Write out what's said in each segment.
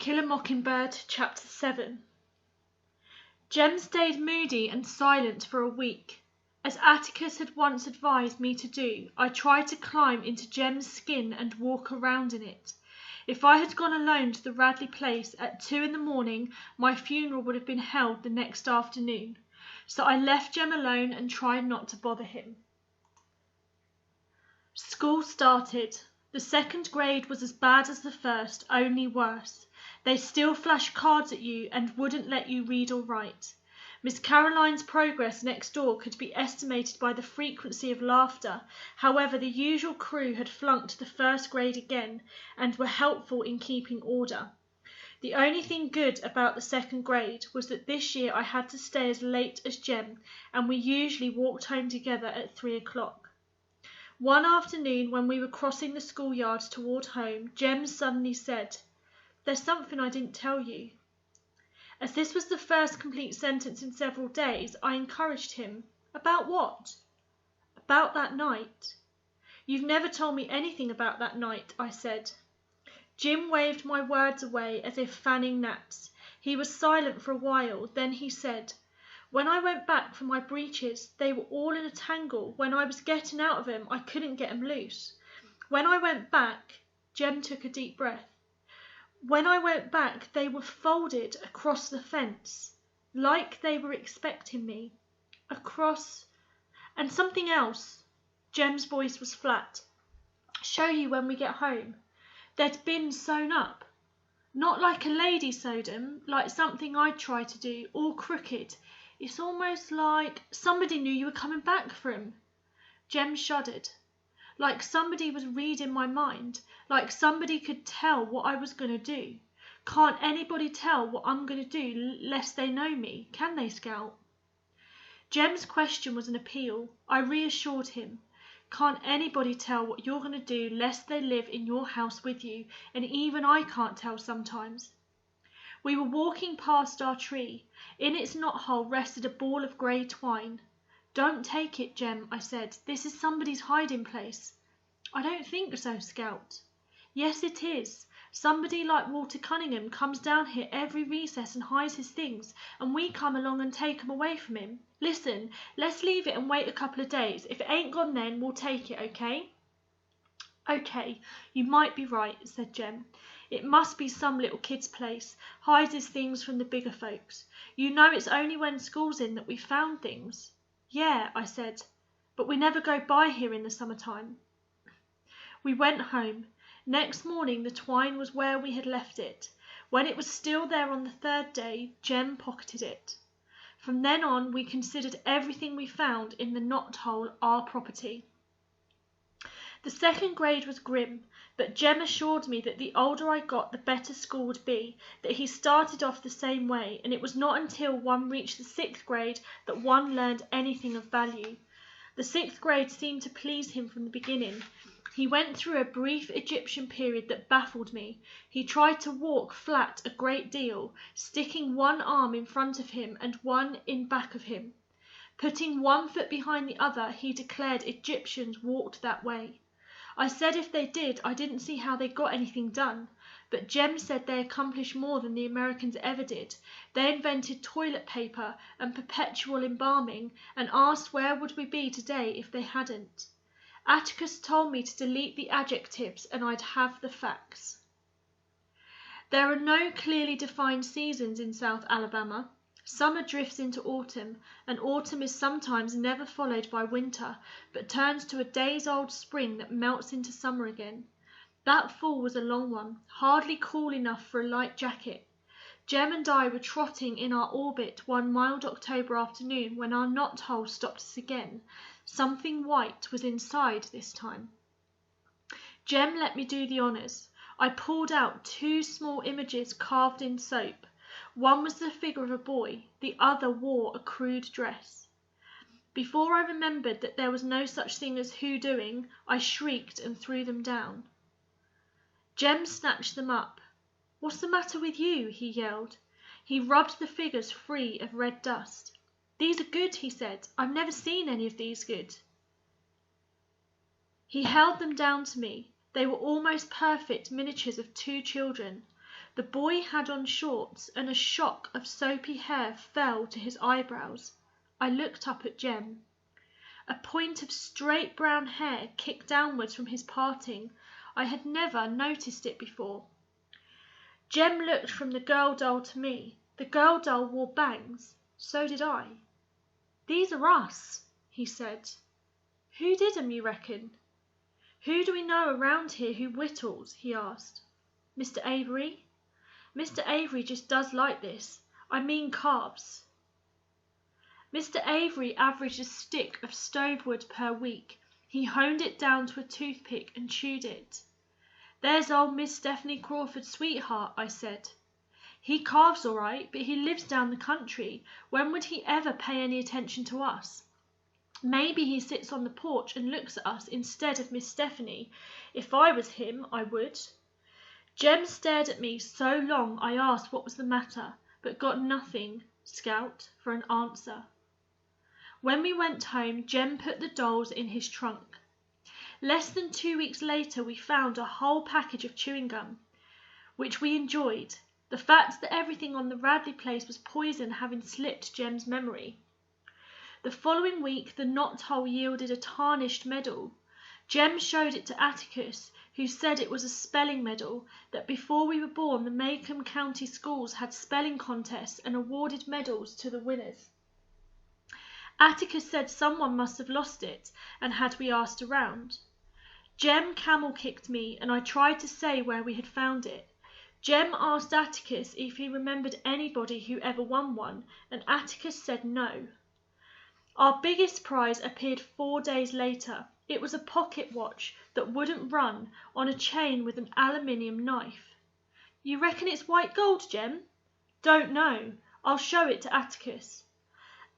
Kill a Mockingbird, Chapter 7. Jem stayed moody and silent for a week. As Atticus had once advised me to do, I tried to climb into Jem's skin and walk around in it. If I had gone alone to the Radley place at 2 in the morning, my funeral would have been held the next afternoon. So I left Jem alone and tried not to bother him. School started. The second grade was as bad as the first, only worse. They still flashed cards at you and wouldn't let you read or write. Miss Caroline's progress next door could be estimated by the frequency of laughter. However, the usual crew had flunked the first grade again and were helpful in keeping order. The only thing good about the second grade was that this year I had to stay as late as Jem, and we usually walked home together at 3 o'clock. One afternoon, when we were crossing the schoolyard toward home, Jem suddenly said, "There's something I didn't tell you." As this was the first complete sentence in several days, I encouraged him. "About what?" "About that night." "You've never told me anything about that night," I said. Jim waved my words away as if fanning gnats. He was silent for a while, then he said, "When I went back for my breeches, they were all in a tangle. When I was getting out of them, I couldn't get them loose. When I went back," Jem took a deep breath, "when I went back, they were folded across the fence, like they were expecting me. Across, and something else." Jem's voice was flat. "Show you when we get home. They'd been sewn up. Not like a lady sewed 'em, like something I'd try to do, all crooked. It's almost like somebody knew you were coming back for 'em." Jem shuddered. "Like somebody was reading my mind, like somebody could tell what I was going to do. Can't anybody tell what I'm going to do lest they know me, can they, Scout?" Jem's question was an appeal. I reassured him. "Can't anybody tell what you're going to do lest they live in your house with you, and even I can't tell sometimes." We were walking past our tree. In its knothole rested a ball of grey twine. "Don't take it, Jem," I said. "This is somebody's hiding place." "I don't think so, Scout." "Yes, it is. Somebody like Walter Cunningham comes down here every recess and hides his things, and we come along and take 'em away from him. Listen, let's leave it and wait a couple of days. If it ain't gone then, we'll take it, okay?" "Okay, you might be right," said Jem. "It must be some little kid's place, hides his things from the bigger folks. You know it's only when school's in that we found things." "Yeah," I said, "but we never go by here in the summertime." We went home. Next morning the twine was where we had left it. When it was still there on the third day, Jem pocketed it. From then on we considered everything we found in the knothole our property. The second grade was grim, but Jem assured me that the older I got, the better school would be, that he started off the same way, and it was not until one reached the 6th grade that one learned anything of value. The 6th grade seemed to please him from the beginning. He went through a brief Egyptian period that baffled me. He tried to walk flat a great deal, sticking one arm in front of him and one in back of him. Putting one foot behind the other, he declared Egyptians walked that way. I said if they did, I didn't see how they got anything done. But Jem said they accomplished more than the Americans ever did. They invented toilet paper and perpetual embalming, and asked where would we be today if they hadn't. Atticus told me to delete the adjectives and I'd have the facts. There are no clearly defined seasons in South Alabama. Summer drifts into autumn, and autumn is sometimes never followed by winter, but turns to a days-old spring that melts into summer again. That fall was a long one, hardly cool enough for a light jacket. Jem and I were trotting in our orbit one mild October afternoon when our knothole stopped us again. Something white was inside this time. Jem let me do the honours. I pulled out 2 small images carved in soap. One was the figure of a boy, the other wore a crude dress. Before I remembered that there was no such thing as hoodooing, I shrieked and threw them down. Jem snatched them up. "What's the matter with you?" he yelled. He rubbed the figures free of red dust. "These are good," he said. "I've never seen any of these good." He held them down to me. They were almost perfect miniatures of 2 children. The boy had on shorts, and a shock of soapy hair fell to his eyebrows. I looked up at Jem. A point of straight brown hair kicked downwards from his parting. I had never noticed it before. Jem looked from the girl doll to me. The girl doll wore bangs. So did I. "These are us," he said. "Who did 'em, you reckon?" "Who do we know around here who whittles?" he asked. "Mr. Avery?" "Mr. Avery just does like this. I mean carves." Mr. Avery averaged a stick of stove wood per week. He honed it down to a toothpick and chewed it. "There's old Miss Stephanie Crawford's sweetheart," I said. "He carves all right, but he lives down the country. When would he ever pay any attention to us? Maybe he sits on the porch and looks at us instead of Miss Stephanie. If I was him, I would." Jem stared at me so long I asked what was the matter, but got nothing, Scout, for an answer. When we went home, Jem put the dolls in his trunk. Less than 2 weeks later, we found a whole package of chewing gum, which we enjoyed, the fact that everything on the Radley place was poison having slipped Jem's memory. The following week, the knot hole yielded a tarnished medal. Jem showed it to Atticus, who said it was a spelling medal, that before we were born the Macomb County schools had spelling contests and awarded medals to the winners. Atticus said someone must have lost it, and had we asked around. Jem camel-kicked me, and I tried to say where we had found it. Jem asked Atticus if he remembered anybody who ever won one, and Atticus said no. Our biggest prize appeared 4 days later. It was a pocket watch that wouldn't run, on a chain with an aluminium knife. "You reckon it's white gold, Jem?" "Don't know. I'll show it to Atticus."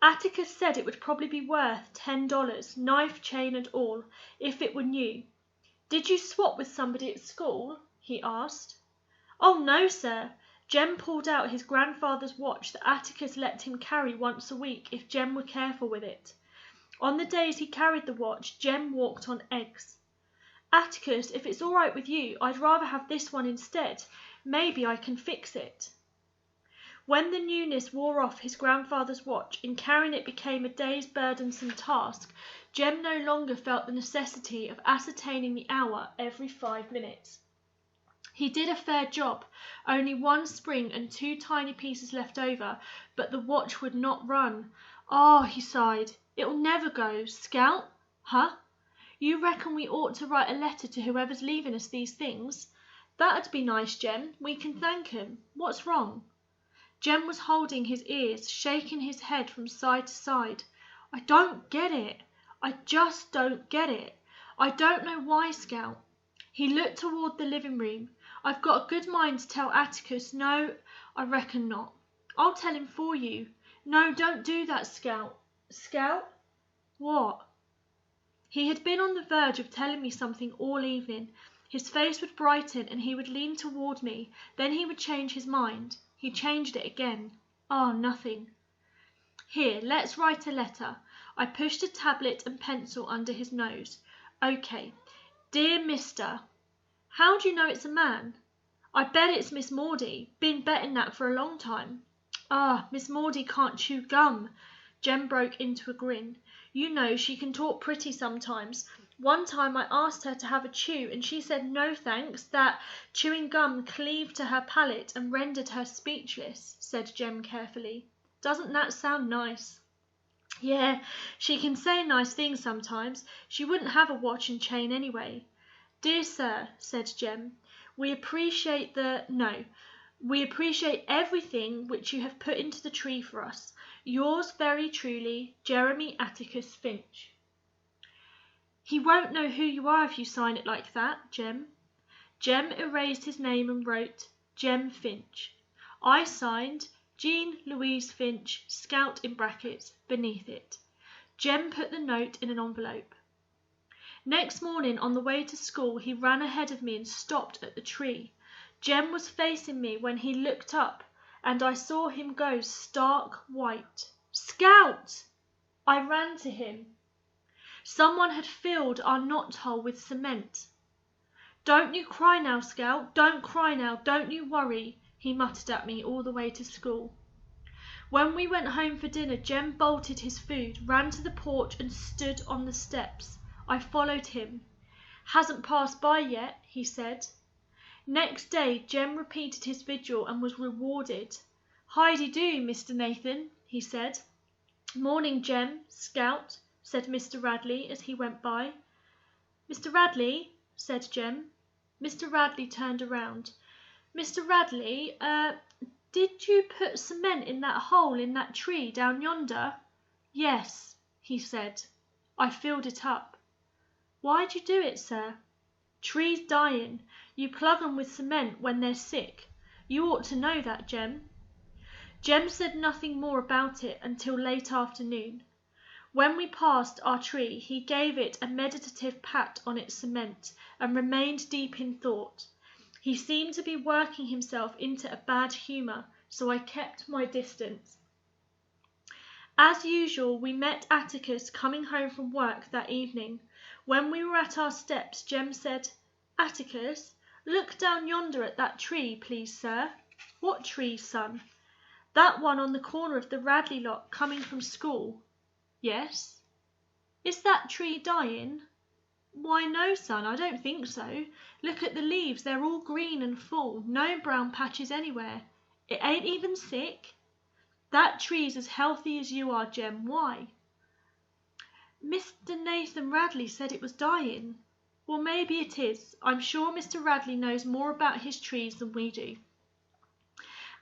Atticus said it would probably be worth $10, knife, chain and all, if it were new. "Did you swap with somebody at school?" he asked. "Oh, no, sir." Jem pulled out his grandfather's watch that Atticus let him carry once a week if Jem were careful with it. On the days he carried the watch, Jem walked on eggs. "Atticus, if it's all right with you, I'd rather have this one instead. Maybe I can fix it." When the newness wore off his grandfather's watch and carrying it became a day's burdensome task, Jem no longer felt the necessity of ascertaining the hour every 5 minutes. He did a fair job, only 1 spring and 2 tiny pieces left over, but the watch would not run. "Oh," he sighed, "it'll never go. Scout?" "Huh?" "You reckon we ought to write a letter to whoever's leaving us these things?" "That'd be nice, Jem. We can thank 'em. What's wrong?" Jem was holding his ears, shaking his head from side to side. "I don't get it. I just don't get it. I don't know why, Scout." He looked toward the living room. "I've got a good mind to tell Atticus. No, I reckon not. I'll tell him for you." "No, don't do that, Scout." "Scout?" "What?" He had been on the verge of telling me something all evening. His face would brighten and he would lean toward me. Then he would change his mind. He changed it again. "Oh, nothing." "Here, let's write a letter." I pushed a tablet and pencil under his nose. "Okay. Dear Mr. How do you know it's a man?" "I bet it's Miss Maudie. Been betting that for a long time." "Ah, Miss Maudie can't chew gum." Jem broke into a grin. "You know she can talk pretty sometimes. One time I asked her to have a chew and she said no thanks, that chewing gum cleaved to her palate and rendered her speechless," said Jem carefully. "Doesn't that sound nice?" "Yeah, she can say nice things sometimes. She wouldn't have a watch and chain anyway." "Dear sir," said Jem, we appreciate everything which you have put into the tree for us. Yours very truly, Jeremy Atticus Finch." "He won't know who you are if you sign it like that, Jem." Jem erased his name and wrote, "Jem Finch." I signed, "Jean Louise Finch, Scout," in brackets, beneath it. Jem put the note in an envelope. Next morning on the way to school he ran ahead of me and stopped at the tree. Jem was facing me when he looked up, and I saw him go stark white. "Scout!" I ran to him. Someone had filled our knot-hole with cement. "Don't you cry now, Scout. Don't cry now. Don't you worry. he muttered at me all the way to school. When we went home for dinner, Jem bolted his food, ran to the porch and stood on the steps. I followed him. "Hasn't passed by yet," he said. Next day, Jem repeated his vigil and was rewarded. "Howdy-do, Mr. Nathan," he said. "Morning, Jem, Scout," said Mr. Radley as he went by. "Mr. Radley," said Jem. Mr. Radley turned around. "Mr. Radley, did you put cement in that hole in that tree down yonder?" "Yes," he said. "I filled it up." "Why'd you do it, sir?" "Trees dying. You plug 'em with cement when they're sick. You ought to know that, Jem." Jem said nothing more about it until late afternoon. When we passed our tree, he gave it a meditative pat on its cement and remained deep in thought. He seemed to be working himself into a bad humour, so I kept my distance. As usual, we met Atticus coming home from work that evening. When we were at our steps, Jem said, "Atticus, look down yonder at that tree, please, sir." "What tree, son?" "That one on the corner of the Radley lot coming from school." "Yes." "Is that tree dying?" "Why, no, son, I don't think so. Look at the leaves, they're all green and full, no brown patches anywhere. It ain't even sick." "That tree's as healthy as you are, Jem. Why?" "Mr. Nathan Radley said it was dying." "Well, maybe it is. I'm sure Mr. Radley knows more about his trees than we do."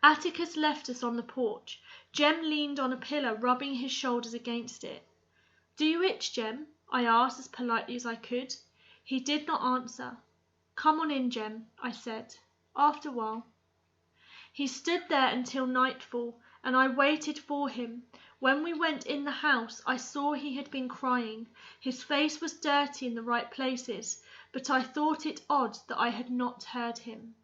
Atticus left us on the porch. Jem leaned on a pillar, rubbing his shoulders against it. "Do you itch, Jem?" I asked as politely as I could. He did not answer. "Come on in, Jem," I said. "After a while." He stood there until nightfall, and I waited for him. When we went in the house, I saw he had been crying. His face was dirty in the right places, but I thought it odd that I had not heard him.